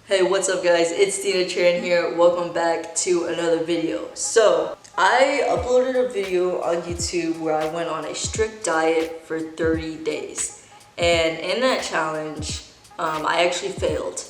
Hey, what's up guys? It's Dina Tran here. Welcome back to another video. So, I uploaded a video on YouTube where I went on a strict diet for 30 days. And in that challenge, I actually failed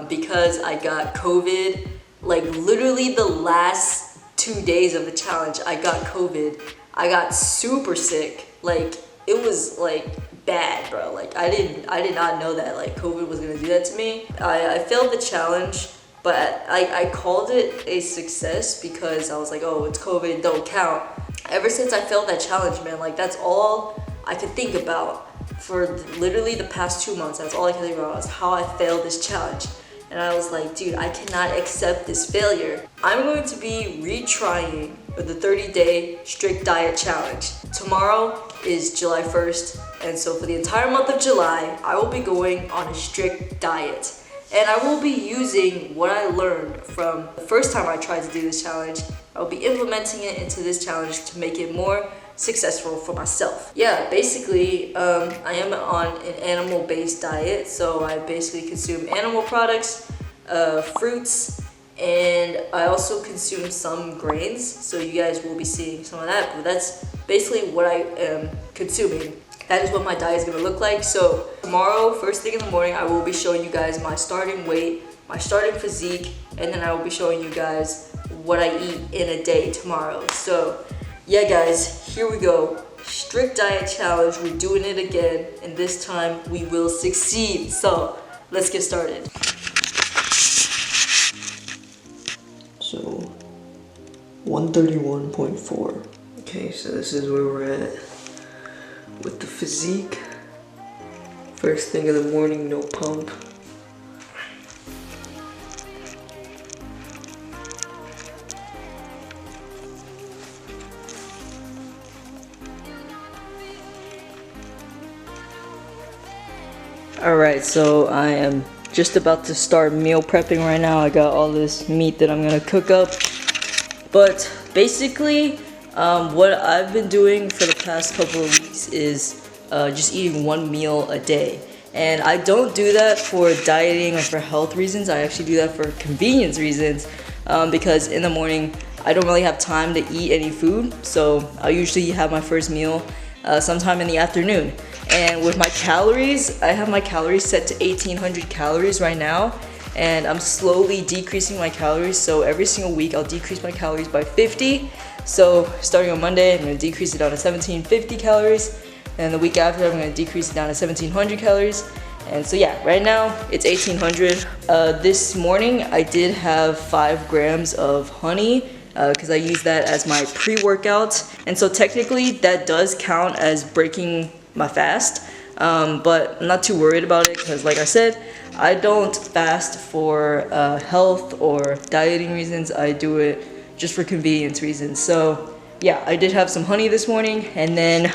because I got COVID. Like literally the last 2 days of the challenge, I got COVID. I got super sick. Like it was like bad, bro. Like I did not know that like COVID was gonna do that to me. I failed the challenge, but I called it a success because I was like, oh, it's COVID, don't count. Ever since I failed that challenge, man, like that's all I could think about for literally the past 2 months. That's all I could think about was how I failed this challenge. And I was like, dude, I cannot accept this failure. I'm going to be retrying the 30-day strict diet challenge. Tomorrow is July 1st, and so for the entire month of July, I will be going on a strict diet. And I will be using what I learned from the first time I tried to do this challenge. I will be implementing it into this challenge to make it more successful for myself. Yeah, basically, I am on an animal-based diet, so I basically consume animal products, fruits, and I also consume some grains, so you guys will be seeing some of that, but that's basically what I am consuming. That is what my diet is going to look like. So tomorrow, first thing in the morning, I will be showing you guys my starting weight, my starting physique, and then I will be showing you guys what I eat in a day tomorrow. So yeah guys, here we go. Strict diet challenge, we're doing it again, and this time we will succeed. So let's get started. So 131.4. Okay, so this is where we're at with the physique. First thing in the morning, no pump. Alright, so I am just about to start meal prepping right now. I got all this meat that I'm gonna cook up. But basically, what I've been doing for the past couple of weeks is just eating one meal a day. And I don't do that for dieting or for health reasons. I actually do that for convenience reasons because in the morning, I don't really have time to eat any food. So I usually have my first meal sometime in the afternoon. And with my calories, I have my calories set to 1800 calories right now, and I'm slowly decreasing my calories. So every single week I'll decrease my calories by 50. So starting on Monday, I'm going to decrease it down to 1750 calories, and the week after I'm going to decrease it down to 1700 calories. And so yeah, right now it's 1800. This morning I did have 5 grams of honey because I use that as my pre-workout, and so technically that does count as breaking my fast, but I'm not too worried about it because like I said, I don't fast for health or dieting reasons. I do it just for convenience reasons. So yeah, I did have some honey this morning, and then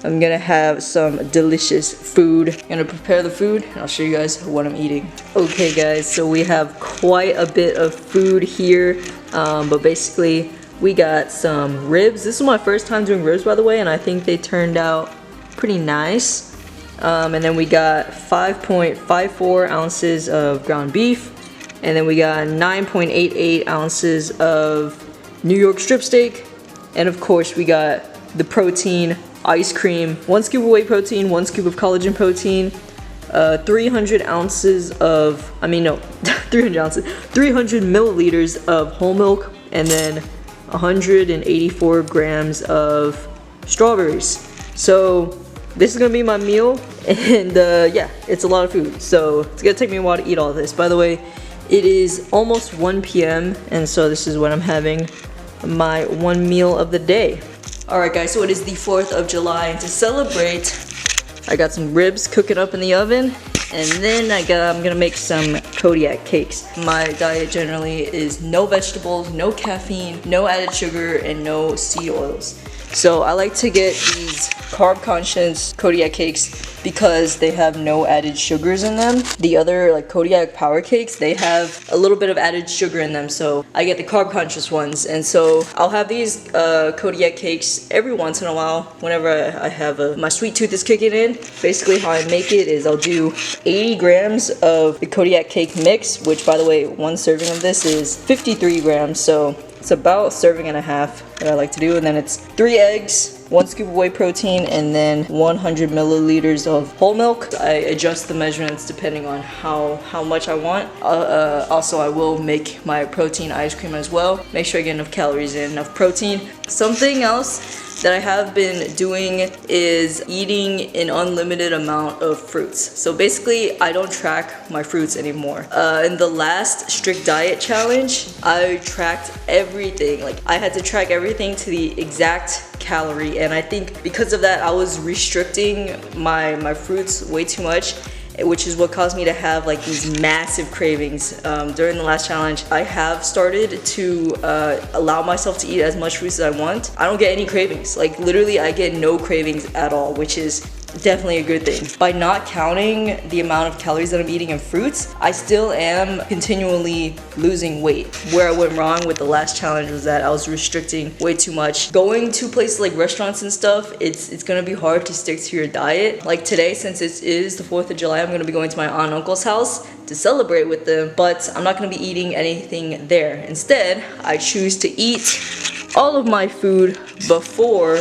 I'm gonna have some delicious food. I'm gonna prepare the food and I'll show you guys what I'm eating. Okay guys, so we have quite a bit of food here, but basically we got some ribs. This is my first time doing ribs, by the way, and I think they turned out pretty nice. And then we got 5.54 ounces of ground beef, and then we got 9.88 ounces of New York strip steak, and of course we got the protein, ice cream, 1 scoop of whey protein, 1 scoop of collagen protein, 300 ounces of, 300 ounces, 300 milliliters of whole milk, and then 184 grams of strawberries. So this is gonna be my meal, and yeah, it's a lot of food, so it's gonna take me a while to eat all of this. By the way, it is almost 1 p.m. and so this is when I'm having my one meal of the day. Alright guys, so it is the 4th of July, and to celebrate, I got some ribs cooking up in the oven, and then I'm gonna make some Kodiak cakes. My diet generally is no vegetables, no caffeine, no added sugar, and no seed oils. So I like to get these carb conscious Kodiak cakes because they have no added sugars in them. The other like Kodiak power cakes, they have a little bit of added sugar in them, so I get the carb conscious ones. And so I'll have these Kodiak cakes every once in a while whenever I have my sweet tooth is kicking in. Basically how I make it is I'll do 80 grams of the Kodiak cake mix, which by the way, one serving of this is 53 grams, so it's about a serving and a half that I like to do. And then it's 3 eggs, 1 scoop of whey protein, and then 100 milliliters of whole milk. I adjust the measurements depending on how much I want. Also, I will make my protein ice cream as well. Make sure I get enough calories in, enough protein. Something else that I have been doing is eating an unlimited amount of fruits. So basically, I don't track my fruits anymore. In the last strict diet challenge, I tracked everything. Like, I had to track everything to the exact calorie, and I think because of that, I was restricting my fruits way too much, which is what caused me to have like these massive cravings during the last challenge. I have started to allow myself to eat as much fruits as I want. I don't get any cravings. Like literally I get no cravings at all, which is definitely a good thing. By not counting the amount of calories that I'm eating in fruits, I still am continually losing weight. Where I went wrong with the last challenge was that I was restricting way too much. Going to places like restaurants and stuff, it's gonna be hard to stick to your diet. Like today, since it is the 4th of July, I'm gonna be going to my aunt and uncle's house to celebrate with them, but I'm not gonna be eating anything there. Instead, I choose to eat all of my food before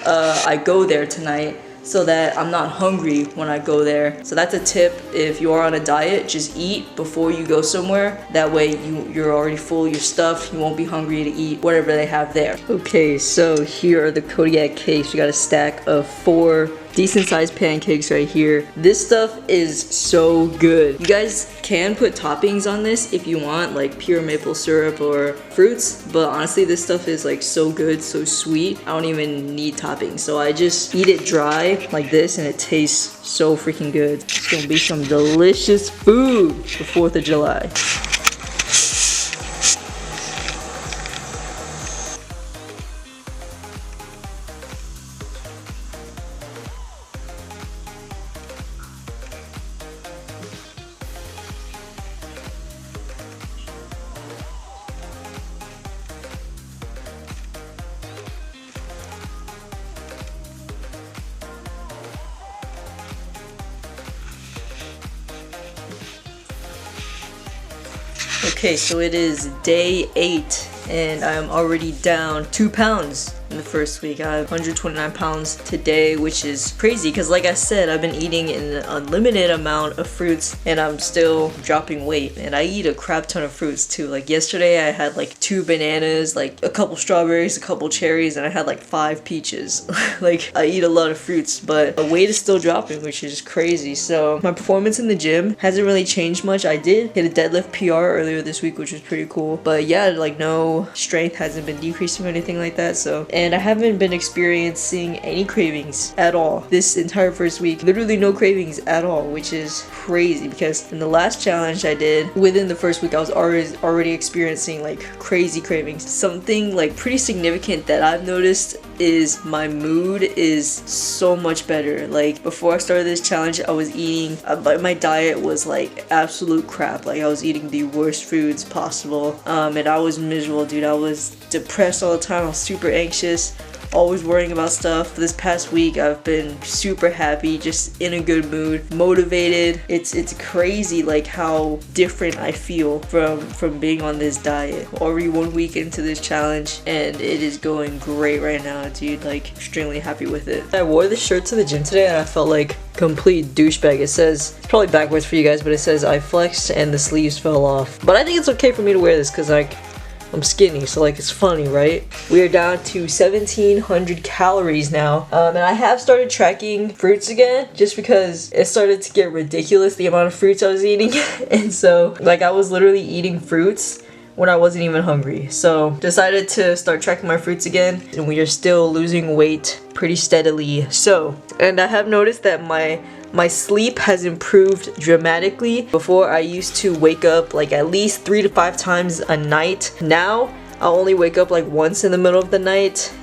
I go there tonight, so that I'm not hungry when I go there. So that's a tip. If you are on a diet, just eat before you go somewhere. That way you're already full, you're stuffed, you won't be hungry to eat whatever they have there. Okay, so here are the Kodiak cakes. We got a stack of 4 decent sized pancakes right here. This stuff is so good. You guys can put toppings on this if you want, like pure maple syrup or fruits, but honestly this stuff is like so good, so sweet. I don't even need toppings, so I just eat it dry like this and it tastes so freaking good. It's gonna be some delicious food for 4th of July. Okay, so it is day 8 and I'm already down 2 pounds in the first week. I have 129 pounds today, which is crazy because like I said, I've been eating an unlimited amount of fruits and I'm still dropping weight. And I eat a crap ton of fruits too. Like yesterday I had like 2 bananas, like a couple strawberries, a couple cherries, and I had like 5 peaches. Like I eat a lot of fruits, but the weight is still dropping, which is crazy. So my performance in the gym hasn't really changed much. I did hit a deadlift PR earlier this week, which was pretty cool. But yeah, like no strength hasn't been decreasing or anything like that. So, and I haven't been experiencing any cravings at all this entire first week. Literally no cravings at all, which is crazy because in the last challenge I did, within the first week I was already experiencing like crazy cravings. Something like pretty significant that I've noticed is my mood is so much better. Like before I started this challenge, I was eating, my diet was like absolute crap. Like I was eating the worst foods possible, and I was miserable, dude. I was depressed all the time. I was super anxious, always worrying about stuff. This past week I've been super happy, just in a good mood, motivated. It's crazy like how different I feel from being on this diet. Already 1 week into this challenge and it is going great right now, dude. Like extremely happy with it. I wore this shirt to the gym today and I felt like complete douchebag. It says, it's probably backwards for you guys, but it says I flexed and the sleeves fell off. But I think it's okay for me to wear this because like I'm skinny, so like it's funny, right? We are down to 1,700 calories now, and I have started tracking fruits again just because it started to get ridiculous the amount of fruits I was eating. And so like I was literally eating fruits when I wasn't even hungry. So decided to start tracking my fruits again, and we are still losing weight pretty steadily. So, and I have noticed that my sleep has improved dramatically. Before I used to wake up like at least 3 to 5 times a night. Now I'll only wake up like once in the middle of the night,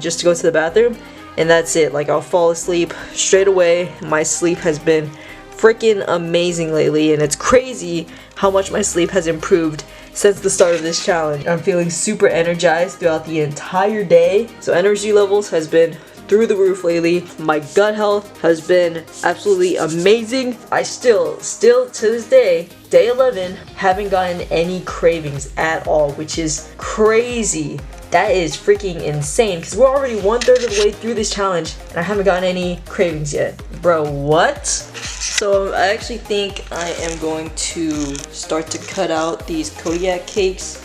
just to go to the bathroom, and that's it. Like, I'll fall asleep straight away. My sleep has been freaking amazing lately, and it's crazy how much my sleep has improved since the start of this challenge. I'm feeling super energized throughout the entire day, so energy levels has been through the roof lately. My gut health has been absolutely amazing. I still to this day 11, haven't gotten any cravings at all, which is crazy. That is freaking insane, because we're already 1/3 of the way through this challenge and I haven't gotten any cravings yet. Bro, what? So I actually think I am going to start to cut out these Kodiak cakes,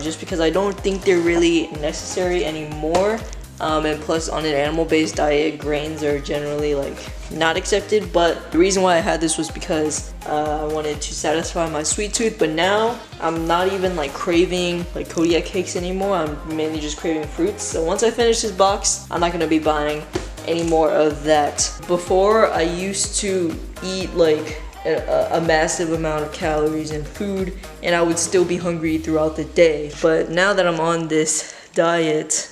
just because I don't think they're really necessary anymore. And plus, on an animal-based diet, grains are generally like not accepted. But the reason why I had this was because I wanted to satisfy my sweet tooth. But now I'm not even like craving like Kodiak cakes anymore. I'm mainly just craving fruits. So once I finish this box, I'm not gonna be buying any more of that. Before, I used to eat like a massive amount of calories and food, and I would still be hungry throughout the day. But now that I'm on this diet,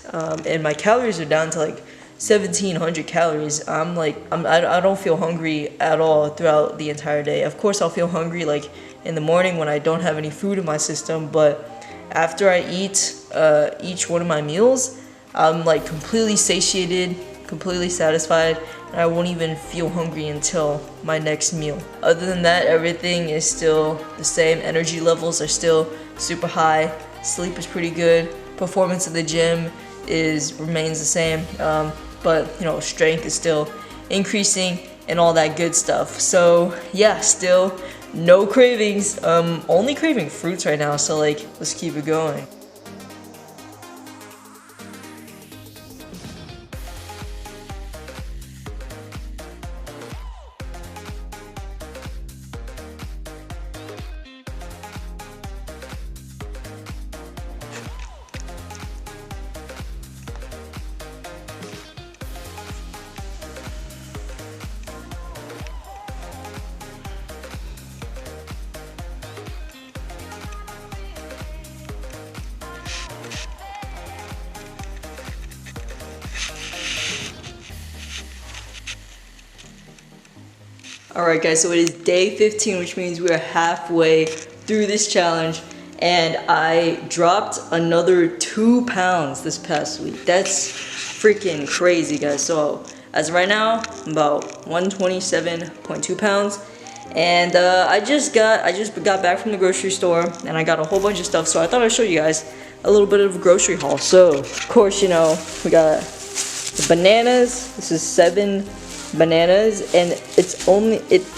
and my calories are down to like 1,700 calories, I don't feel hungry at all throughout the entire day. Of course, I'll feel hungry like in the morning when I don't have any food in my system, but after I eat each one of my meals, I'm like completely satiated, completely satisfied, and I won't even feel hungry until my next meal. Other than that, everything is still the same. Energy levels are still super high, sleep is pretty good, performance at the gym remains the same, but you know, strength is still increasing and all that good stuff. So yeah, still no cravings, only craving fruits right now, so like, let's keep it going. Alright guys, so it is day 15, which means we are halfway through this challenge, and I dropped another 2 pounds this past week. That's freaking crazy, guys. So as of right now, I'm about 127.2 pounds, and I just got back from the grocery store, and I got a whole bunch of stuff, so I thought I'd show you guys a little bit of a grocery haul. So of course, you know, we got the bananas. This is 7 bananas, and it's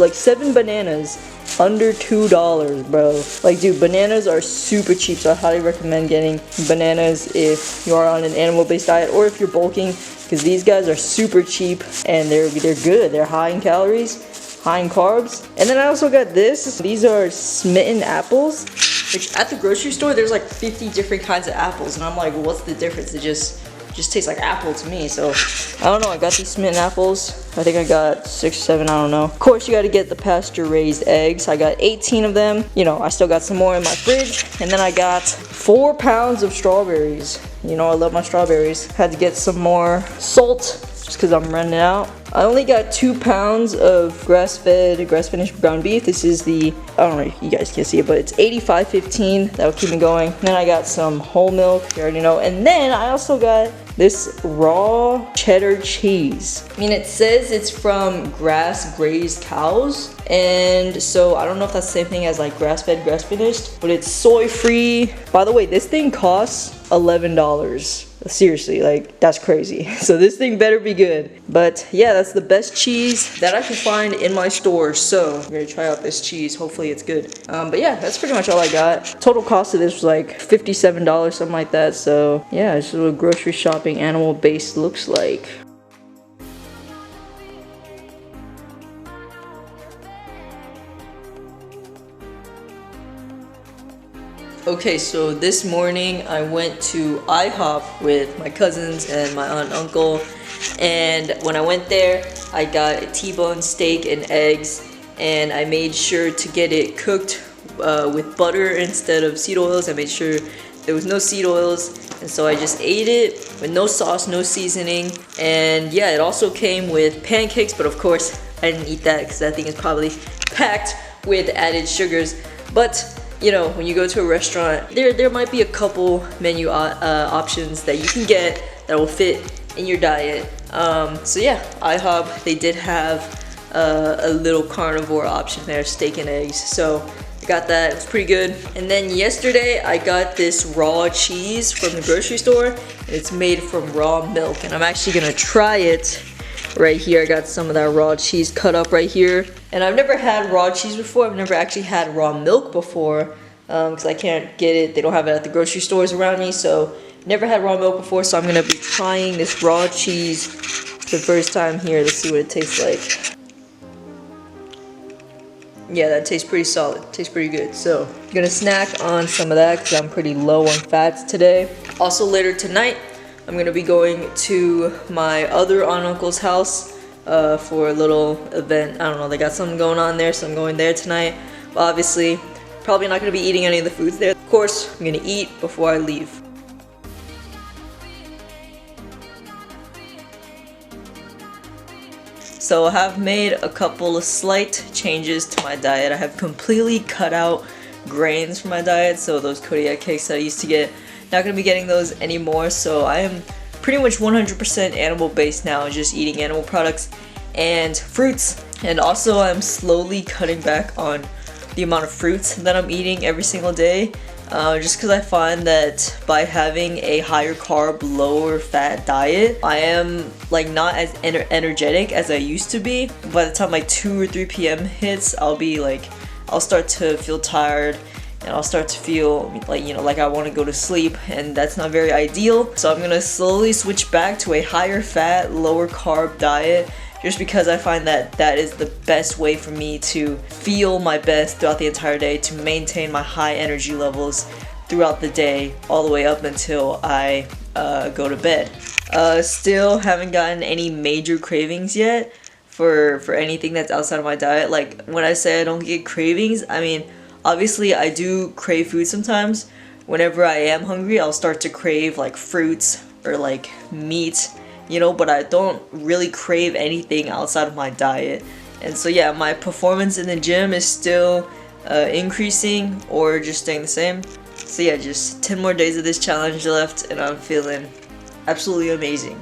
like 7 bananas under $2, bro. Like, dude, bananas are super cheap, so I highly recommend getting bananas if you are on an animal-based diet or if you're bulking, because these guys are super cheap and they're good. They're high in calories, high in carbs. And then I also got this. These are smitten apples, which at the grocery store there's like 50 different kinds of apples, and I'm like, well, what's the difference? It just tastes like apple to me. So I don't know, I got these smitten apples. I think I got 6 or 7, I don't know. Of course, you got to get the pasture raised eggs. I got 18 of them. You know, I still got some more in my fridge. And then I got 4 pounds of strawberries. You know, I love my strawberries. Had to get some more salt just because I'm running out. I only got 2 pounds of grass-finished ground beef. This is the, I don't know if you guys can see it, but it's 85.15. That'll keep me going. Then I got some whole milk, you already know. And then I also got this raw cheddar cheese. I mean, it says it's from grass-grazed cows, and so I don't know if that's the same thing as like grass-fed, grass-finished, but it's soy-free. By the way, this thing costs $11. Seriously, like, that's crazy. So this thing better be good. But yeah, that's the best cheese that I can find in my store. So I'm gonna try out this cheese. Hopefully it's good. But yeah, that's pretty much all I got. Total cost of this was like $57, something like that. So yeah, this is what grocery shopping animal based looks like. Okay, so this morning I went to IHOP with my cousins and my aunt and uncle, and when I went there, I got a T-bone steak and eggs, and I made sure to get it cooked with butter instead of seed oils. I made sure there was no seed oils, And so I just ate it with no sauce, no seasoning. And yeah, it also came with pancakes, but of course I didn't eat that because that thing is probably packed with added sugars. But you know, when you go to a restaurant, there might be a couple menu options that you can get that will fit in your diet. So yeah, IHOP, they did have a little carnivore option there, steak and eggs. So I got that, it's pretty good. And then yesterday I got this raw cheese from the grocery store, and it's made from raw milk. And I'm actually gonna try it right here. I got some of that raw cheese cut up right here. And I've never had raw cheese before. I've never actually had raw milk before because I can't get it. They don't have it at the grocery stores around me. So never had raw milk before. So I'm gonna be trying this raw cheese for the first time here. Let's see what it tastes like. Yeah, that tastes pretty solid. Tastes pretty good. So I'm gonna snack on some of that because I'm pretty low on fats today. Also later tonight, I'm gonna be going to my other aunt and uncle's house for a little event. I don't know, they got something going on there, so I'm going there tonight. But obviously, probably not gonna be eating any of the foods there. Of course, I'm gonna eat before I leave. So I have made a couple of slight changes to my diet. I have completely cut out grains from my diet. So those Kodiak cakes that I used to get, not gonna be getting those anymore. So I am pretty much 100% animal based now, just eating animal products and fruits. And also I'm slowly cutting back on the amount of fruits that I'm eating every single day. Just because I find that by having a higher carb, lower fat diet, I am like not as energetic as I used to be. By the time like 2 or 3 p.m. hits, I'll start to feel tired and I'll start to feel like, you know, like I want to go to sleep, and that's not very ideal. So I'm gonna slowly switch back to a higher fat, lower carb diet, just because I find that that is the best way for me to feel my best throughout the entire day, to maintain my high energy levels throughout the day, all the way up until I go to bed. Still haven't gotten any major cravings yet for anything that's outside of my diet. Like when I say I don't get cravings, I mean, obviously I do crave food sometimes. Whenever I am hungry, I'll start to crave like fruits or like meat, you know, but I don't really crave anything outside of my diet. And so yeah, my performance in the gym is still increasing or just staying the same. So yeah, just 10 more days of this challenge left and I'm feeling absolutely amazing.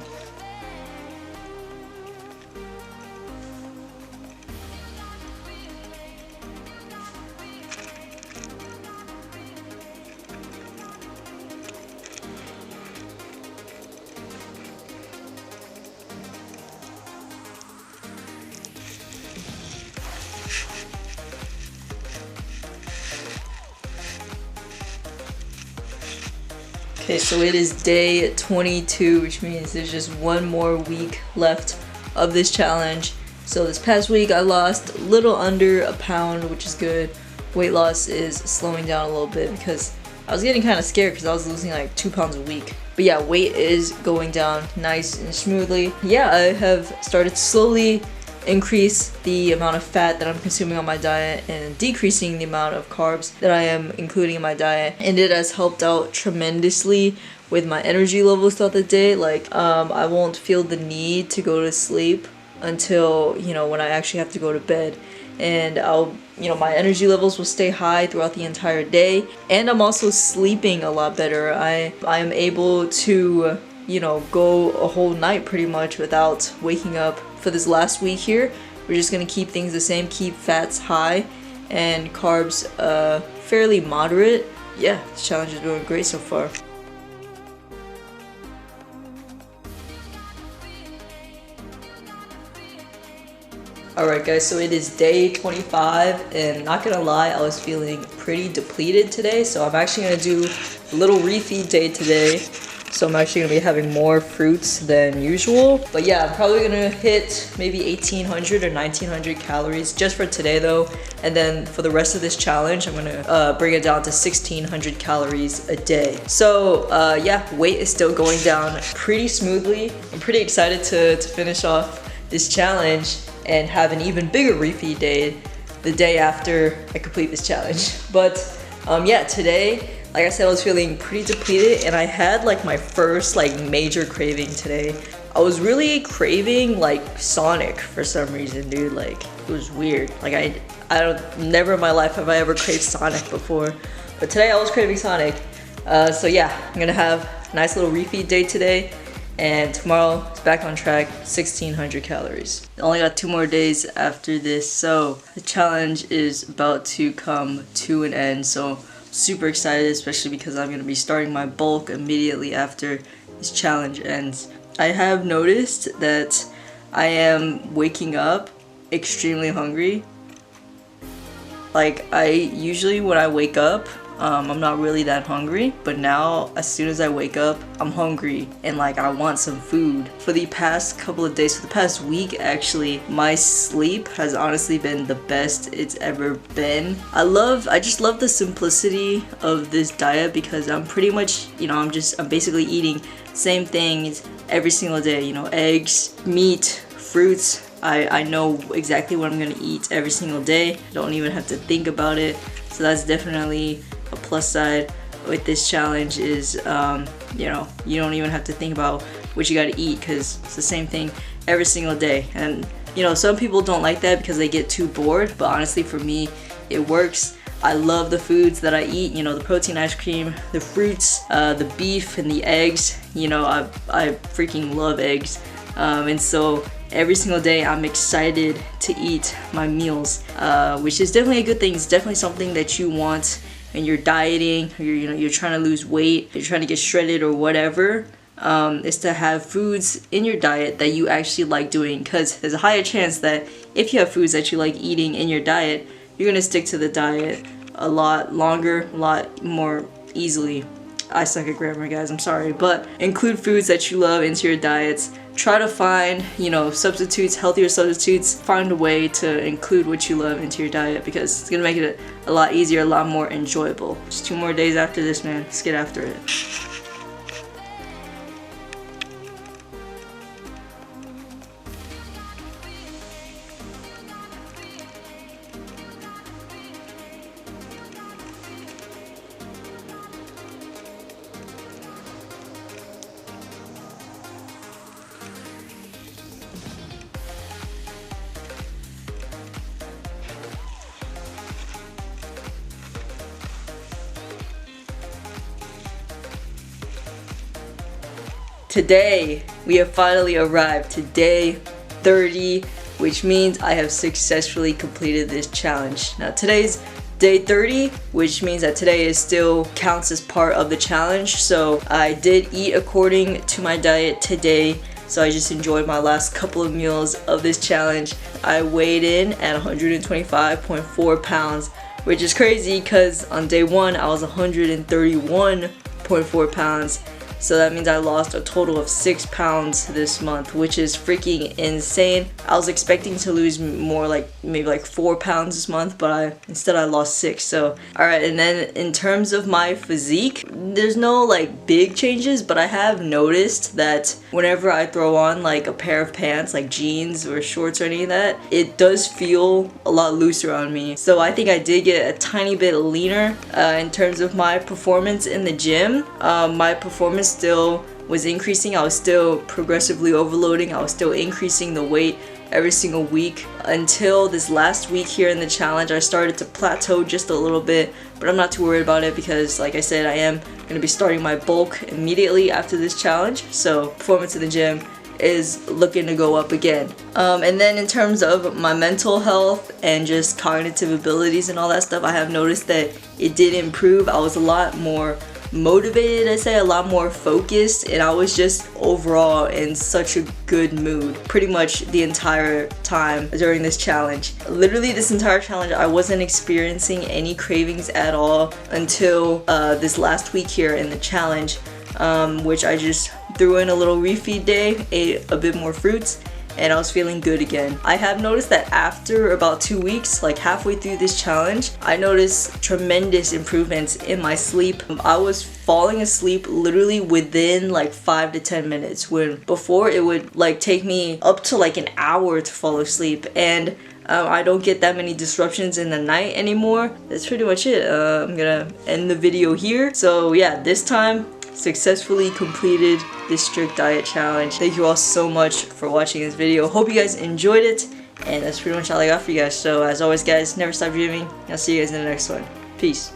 Okay, so it is day 22, which means there's just one more week left of this challenge. So this past week I lost a little under a pound, which is good. Weight loss is slowing down a little bit because I was getting kind of scared because I was losing like 2 pounds a week. But yeah, weight is going down nice and smoothly. Yeah, I have started to slowly increase the amount of fat that I'm consuming on my diet and decreasing the amount of carbs that I am including in my diet, and it has helped out tremendously with my energy levels throughout the day. Like I won't feel the need to go to sleep until, you know, when I actually have to go to bed, and my energy levels will stay high throughout the entire day, and I'm also sleeping a lot better. I am able to, you know, go a whole night pretty much without waking up. For this last week here, we're just gonna keep things the same, keep fats high and carbs fairly moderate. Yeah, this challenge is doing great so far. Alright guys, so it is day 25, and not gonna lie, I was feeling pretty depleted today, so I'm actually gonna do a little refeed day today. So I'm actually gonna be having more fruits than usual. But yeah, I'm probably gonna hit maybe 1800 or 1900 calories just for today though. And then for the rest of this challenge, I'm gonna bring it down to 1600 calories a day. So yeah, weight is still going down pretty smoothly. I'm pretty excited to finish off this challenge and have an even bigger refeed day the day after I complete this challenge. But yeah, today, like I said, I was feeling pretty depleted, and I had like my first like major craving today. I was really craving like Sonic for some reason, dude. Like, it was weird. Like I don't, never in my life have I ever craved Sonic before, but today I was craving Sonic. So yeah, I'm gonna have a nice little refeed day today, and tomorrow it's back on track, 1600 calories. I only got 2 more days after this, so the challenge is about to come to an end. So super excited, especially because I'm gonna be starting my bulk immediately after this challenge ends. I have noticed that I am waking up extremely hungry. Like, I usually when I wake up, I'm not really that hungry, but now as soon as I wake up, I'm hungry and like I want some food. For the past couple of days, for the past week actually, my sleep has honestly been the best it's ever been. I just love the simplicity of this diet because I'm pretty much, you know, I'm basically eating same things every single day, you know, eggs, meat, fruits. I know exactly what I'm gonna eat every single day. I don't even have to think about it. So that's definitely a plus side with this challenge is, you know, you don't even have to think about what you gotta eat because it's the same thing every single day. And, you know, some people don't like that because they get too bored, but honestly for me, it works. I love the foods that I eat, you know, the protein ice cream, the fruits, the beef and the eggs. You know, I freaking love eggs. And so every single day I'm excited to eat my meals, which is definitely a good thing. It's definitely something that you want when you're dieting, or you're trying to lose weight, you're trying to get shredded or whatever, is to have foods in your diet that you actually like doing, because there's a higher chance that if you have foods that you like eating in your diet, you're gonna stick to the diet a lot longer, a lot more easily. I suck at grammar, guys, I'm sorry, but include foods that you love into your diets. Try to find, you know, substitutes, healthier substitutes. Find a way to include what you love into your diet because it's gonna make it a lot easier, a lot more enjoyable. Just 2 more days after this, man. Let's get after it. Today, we have finally arrived to day 30, which means I have successfully completed this challenge. Now today's day 30, which means that today is still counts as part of the challenge. So I did eat according to my diet today. So I just enjoyed my last couple of meals of this challenge. I weighed in at 125.4 pounds, which is crazy because on day 1 I was 131.4 pounds. So that means I lost a total of 6 pounds this month, which is freaking insane. I was expecting to lose more, like maybe like 4 pounds this month, but instead I lost 6. So alright, and then in terms of my physique, there's no like big changes, but I have noticed that whenever I throw on like a pair of pants, like jeans or shorts or any of that, it does feel a lot looser on me. So I think I did get a tiny bit leaner in terms of my performance in the gym. My performance still was increasing. I was still progressively overloading. I was still increasing the weight every single week until this last week here in the challenge. I started to plateau just a little bit, but I'm not too worried about it because like I said, I am going to be starting my bulk immediately after this challenge. So performance in the gym is looking to go up again. And then in terms of my mental health and just cognitive abilities and all that stuff, I have noticed that it did improve. I was a lot more motivated, I say, a lot more focused, and I was just overall in such a good mood pretty much the entire time during this challenge. Literally this entire challenge I wasn't experiencing any cravings at all until this last week here in the challenge, which I just threw in a little refeed day, ate a bit more fruits, and I was feeling good again. I have noticed that after about 2 weeks, like halfway through this challenge, I noticed tremendous improvements in my sleep. I was falling asleep literally within like 5 to 10 minutes, when before it would like take me up to like an hour to fall asleep. And I don't get that many disruptions in the night anymore. That's pretty much it. I'm gonna end the video here. So yeah, this time successfully completed this strict diet challenge. Thank you all so much for watching this video. Hope you guys enjoyed it, and that's pretty much all I got for you guys. So as always guys, never stop dreaming. I'll see you guys in the next one. Peace.